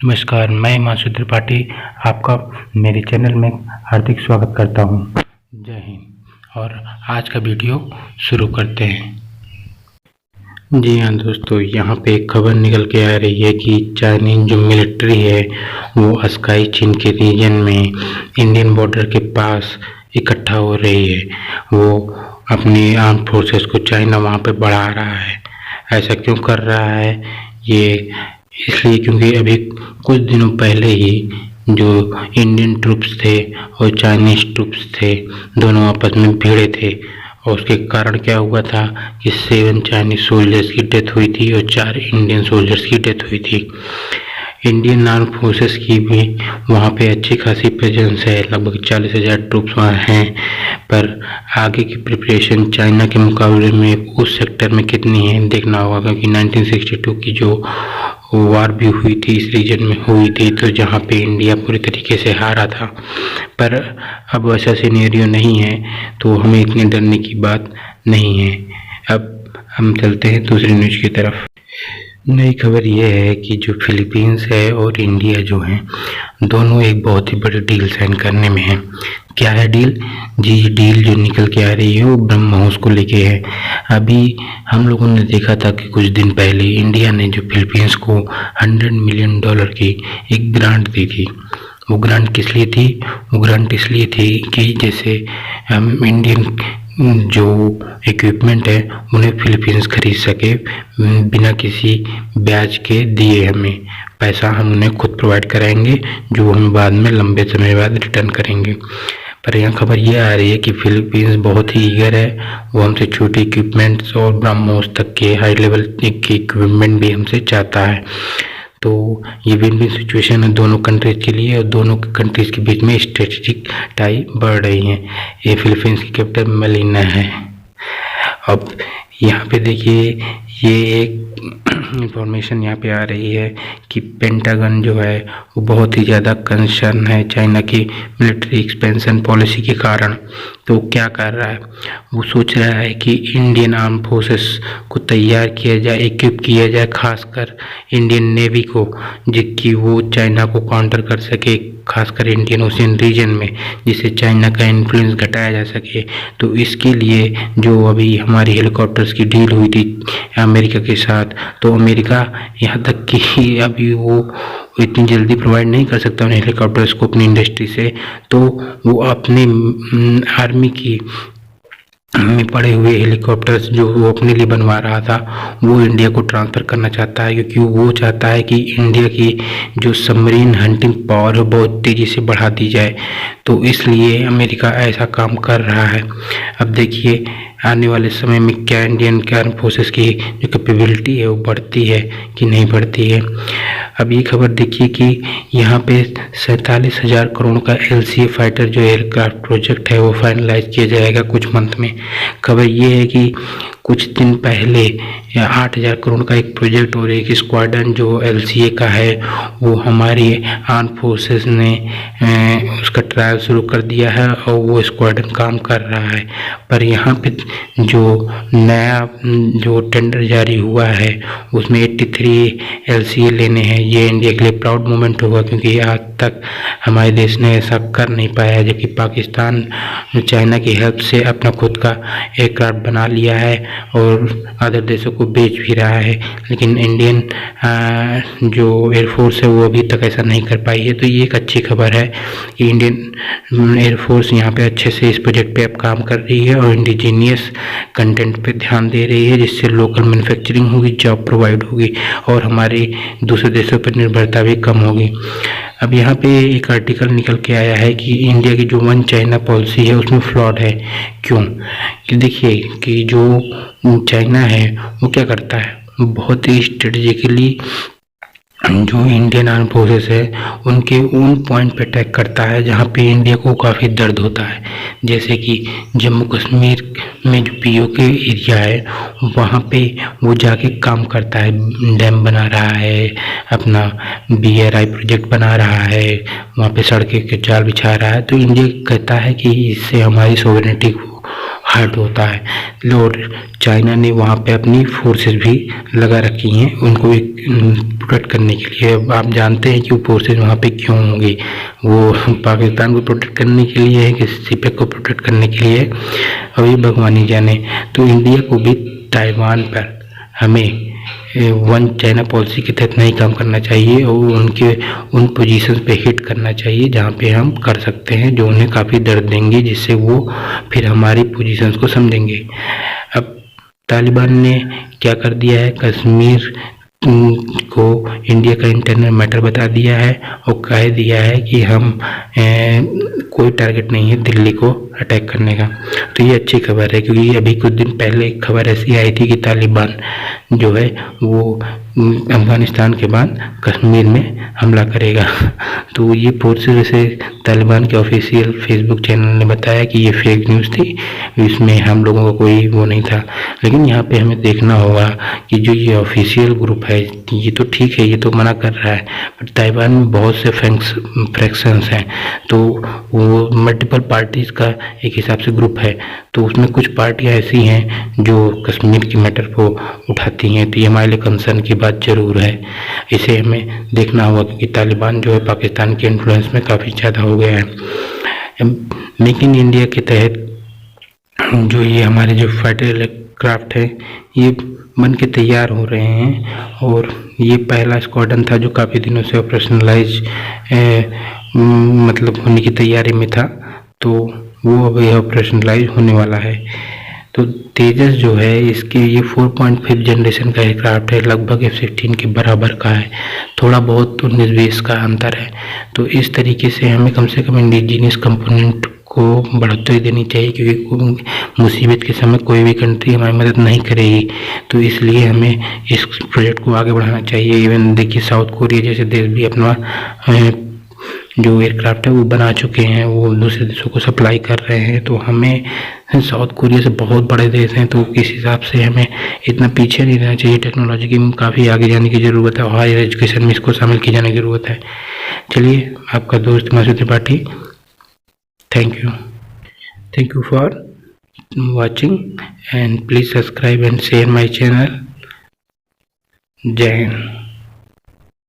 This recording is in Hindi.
नमस्कार, मैं हिमांशु त्रिपाठी आपका मेरे चैनल में हार्दिक स्वागत करता हूं। जय हिंद। और आज का वीडियो शुरू करते हैं। जी हाँ दोस्तों, यहाँ पे एक खबर निकल के आ रही है कि चाइनीज जो मिलिट्री है वो स्काई चीन के रीजन में इंडियन बॉर्डर के पास इकट्ठा हो रही है। वो अपनी आर्म फोर्सेस को चाइना वहाँ पे बढ़ा रहा है। ऐसा क्यों कर रहा है? ये इसलिए क्योंकि अभी कुछ दिनों पहले ही जो इंडियन ट्रूप्स थे और चाइनीज ट्रूप्स थे, दोनों आपस में भिड़े थे और उसके कारण क्या हुआ था कि 7 चाइनीज सोल्जर्स की डेथ हुई थी और 4 इंडियन सोल्जर्स की डेथ हुई थी। इंडियन आर्म फोर्सेस की भी वहाँ पे अच्छी खासी प्रेजेंस है, लगभग 40,000 ट्रूप्स वहाँ हैं। पर आगे की प्रिपरेशन चाइना के मुकाबले में उस सेक्टर में कितनी है देखना होगा, क्योंकि 1962 की जो वार भी हुई थी इस रीजन में हुई थी, तो जहाँ पे इंडिया पूरी तरीके से हारा था। पर अब वैसा सिनेरियो नहीं है, तो हमें इतने डरने की बात नहीं है। अब हम चलते हैं दूसरी न्यूज़ की तरफ। नई खबर यह है कि जो फिलीपींस है और इंडिया जो है, दोनों एक बहुत ही बड़ी डील साइन करने में है। क्या है डील? जी, डील जो निकल के आ रही है वो ब्रह्मोस को लेके है। अभी हम लोगों ने देखा था कि कुछ दिन पहले इंडिया ने जो फिलीपींस को $100 मिलियन की एक ग्रांट दी थी। वो ग्रांट किस लिए थी? वो ग्रांट इसलिए थी कि जैसे हम इंडियन जो इक्विपमेंट है उन्हें फिलीपींस खरीद सके बिना किसी ब्याज के दिए। हमें पैसा हम उन्हें खुद प्रोवाइड कराएंगे, जो हम बाद में लंबे समय बाद रिटर्न करेंगे। पर यहाँ खबर ये आ रही है कि फिलीपींस बहुत ही ईगर है, वो हमसे छोटे इक्विपमेंट्स और ब्रह्मोस तक के हाई लेवल के इक्विपमेंट भी हमसे चाहता है। तो ये विन विन सिचुएशन है दोनों कंट्रीज के लिए, और दोनों कंट्रीज के बीच में स्ट्रेटेजिक टाई बढ़ रही है। ये फिलीपींस की कैपिटल मैनीला है। अब यहाँ पे देखिए, ये एक इंफॉर्मेशन यहाँ पे आ रही है कि पेंटागन जो है वो बहुत ही ज़्यादा कंसर्न है चाइना की मिलिट्री एक्सपेंशन पॉलिसी के कारण। तो क्या कर रहा है? वो सोच रहा है कि इंडियन आर्म फोर्सेस को तैयार किया जाए, इक्विप किया जाए, खासकर इंडियन नेवी को, जिसकी वो चाइना को काउंटर कर सके, खासकर इंडियन ओशियन रीजन में, जिससे चाइना का इन्फ्लुएंस घटाया जा सके। तो इसके लिए जो अभी हमारी हेलीकॉप्टर्स की डील हुई थी अमेरिका के साथ, तो अमेरिका यहाँ तक कि अभी वो इतनी जल्दी प्रोवाइड नहीं कर सकता उन्हें हेलीकॉप्टर्स को अपनी इंडस्ट्री से, तो वो अपने आर्मी की में पड़े हुए हेलीकॉप्टर्स जो वो अपने लिए बनवा रहा था वो इंडिया को ट्रांसफ़र करना चाहता है, क्योंकि वो चाहता है कि इंडिया की जो सबमरीन हंटिंग पावर है बहुत तेज़ी से बढ़ा दी जाए। तो इसलिए अमेरिका ऐसा काम कर रहा है। अब देखिए आने वाले समय में क्या इंडियन आर्म फोर्सेस की जो कैपेबिलिटी है वो बढ़ती है कि नहीं बढ़ती है। अब ये खबर देखिए कि यहाँ पे 47,000 करोड़ का LCA फाइटर जो एयरक्राफ्ट प्रोजेक्ट है वो फाइनलाइज किया जाएगा कुछ मंथ में। खबर ये है कि कुछ दिन पहले 8,000 करोड़ का एक प्रोजेक्ट और एक स्क्वाड्रन जो LCA का है वो हमारी आर्म फोर्सेस ने उसका ट्रायल शुरू कर दिया है और वो स्क्वाड्रन काम कर रहा है। पर यहाँ पे जो नया जो टेंडर जारी हुआ है उसमें 83 LCA लेने हैं। ये इंडिया के लिए प्राउड मोमेंट होगा, क्योंकि आज तक हमारे देश ने ऐसा कर नहीं पाया, जबकि पाकिस्तान चाइना की हेल्प से अपना खुद का एयरक्राफ्ट बना लिया है और अदर देशों को बेच भी रहा है। लेकिन इंडियन जो एयरफोर्स है वो अभी तक ऐसा नहीं कर पाई है। तो ये एक अच्छी खबर है कि इंडियन एयरफोर्स यहाँ पे अच्छे से इस प्रोजेक्ट पे अब काम कर रही है और इंडिजीनियस कंटेंट पे ध्यान दे रही है, जिससे लोकल मैन्युफैक्चरिंग होगी, जॉब प्रोवाइड होगी और हमारी दूसरे देशों पर निर्भरता भी कम होगी। अब यहाँ पे एक आर्टिकल निकल के आया है कि इंडिया की जो वन चाइना पॉलिसी है उसमें फ्लॉड है। क्यों? कि देखिए कि जो चाइना है वो क्या करता है, बहुत ही स्ट्रेटेजिकली जो इंडियन आर्म फोर्सेस है उनके उन पॉइंट पे अटैक करता है जहाँ पे इंडिया को काफ़ी दर्द होता है। जैसे कि जम्मू कश्मीर में जो POK एरिया है वहाँ पे वो जाके काम करता है, डैम बना रहा है, अपना BRI प्रोजेक्ट बना रहा है, वहाँ पे सड़कें के जाल बिछा रहा है। तो इंडिया कहता है कि इससे हमारी सोवरेनिटी को हार्ड होता है। और चाइना ने वहाँ पे अपनी फोर्सेस भी लगा रखी हैं उनको भी प्रोटेक्ट करने के लिए। अब आप जानते हैं कि वो फोर्सेस वहाँ पे क्यों होंगी, वो पाकिस्तान को प्रोटेक्ट करने के लिए है कि सीपेक को प्रोटेक्ट करने के लिए, और ये भगवान ही जाने। तो इंडिया को भी ताइवान पर हमें वन चाइना पॉलिसी के तहत नहीं काम करना चाहिए और उनके उन पोजीशंस पे हिट करना चाहिए जहाँ पे हम कर सकते हैं, जो उन्हें काफ़ी दर्द देंगे, जिससे वो फिर हमारी पोजीशंस को समझेंगे। अब तालिबान ने क्या कर दिया है, कश्मीर को इंडिया का इंटरनल मैटर बता दिया है और कह दिया है कि हम कोई टारगेट नहीं है दिल्ली को अटैक करने का। तो ये अच्छी खबर है, क्योंकि अभी कुछ दिन पहले एक खबर ऐसी आई थी कि तालिबान जो है वो अफगानिस्तान के बाद कश्मीर में हमला करेगा। तो ये फोर्सेस से तालिबान के ऑफिशियल फेसबुक चैनल ने बताया कि ये फेक न्यूज़ थी, इसमें हम लोगों का कोई वो नहीं था। लेकिन यहाँ पे हमें देखना होगा कि जो ये ऑफिशियल ग्रुप है ये तो ठीक है, ये तो मना कर रहा है, बट ताइवान में बहुत से फ्रैक्शंस हैं, तो वो मल्टीपल पार्टीज़ का एक हिसाब से ग्रुप है। तो उसमें कुछ पार्टियाँ ऐसी हैं जो कश्मीर की मैटर को उठाती हैं, तो ये हमारे लिए कंसर्न की बात ज़रूर है। इसे हमें देखना होगा, क्योंकि तालिबान जो है पाकिस्तान के इन्फ्लुएंस में काफ़ी ज़्यादा हो गया है। मेक इन इंडिया के तहत जो ये हमारे जो फाइटर एयरक्राफ्ट है ये बन के तैयार हो रहे हैं, और ये पहला स्क्वाड्रन था जो काफ़ी दिनों से ऑपरेशनलाइज मतलब होने की तैयारी में था, तो वो अब ऑपरेशनलाइज होने वाला है। तो तेजस जो है इसके ये 4.5 जनरेशन का एयरक्राफ्ट है, लगभग F-16 के बराबर का है, थोड़ा बहुत 19-20 का अंतर है। तो इस तरीके से हमें कम से कम इंडिजीनियस कंपोनेंट को बढ़ोतरी देनी चाहिए, क्योंकि मुसीबत के समय कोई भी कंट्री हमारी मदद नहीं करेगी, तो इसलिए हमें इस प्रोजेक्ट को आगे बढ़ाना चाहिए। इवन देखिए साउथ कोरिया जैसे देश भी अपना जो एयरक्राफ्ट है वो बना चुके हैं, वो दूसरे देशों को सप्लाई कर रहे हैं। तो हमें साउथ कोरिया से बहुत बड़े देश हैं, तो इस हिसाब से हमें इतना पीछे नहीं रहना चाहिए। टेक्नोलॉजी की काफ़ी आगे जाने की ज़रूरत है, हायर एजुकेशन में इसको शामिल किए जाने की ज़रूरत है। चलिए, आपका दोस्त Masood Tripathi, thank you for watching, and please subscribe and share my channel. Jai Hind.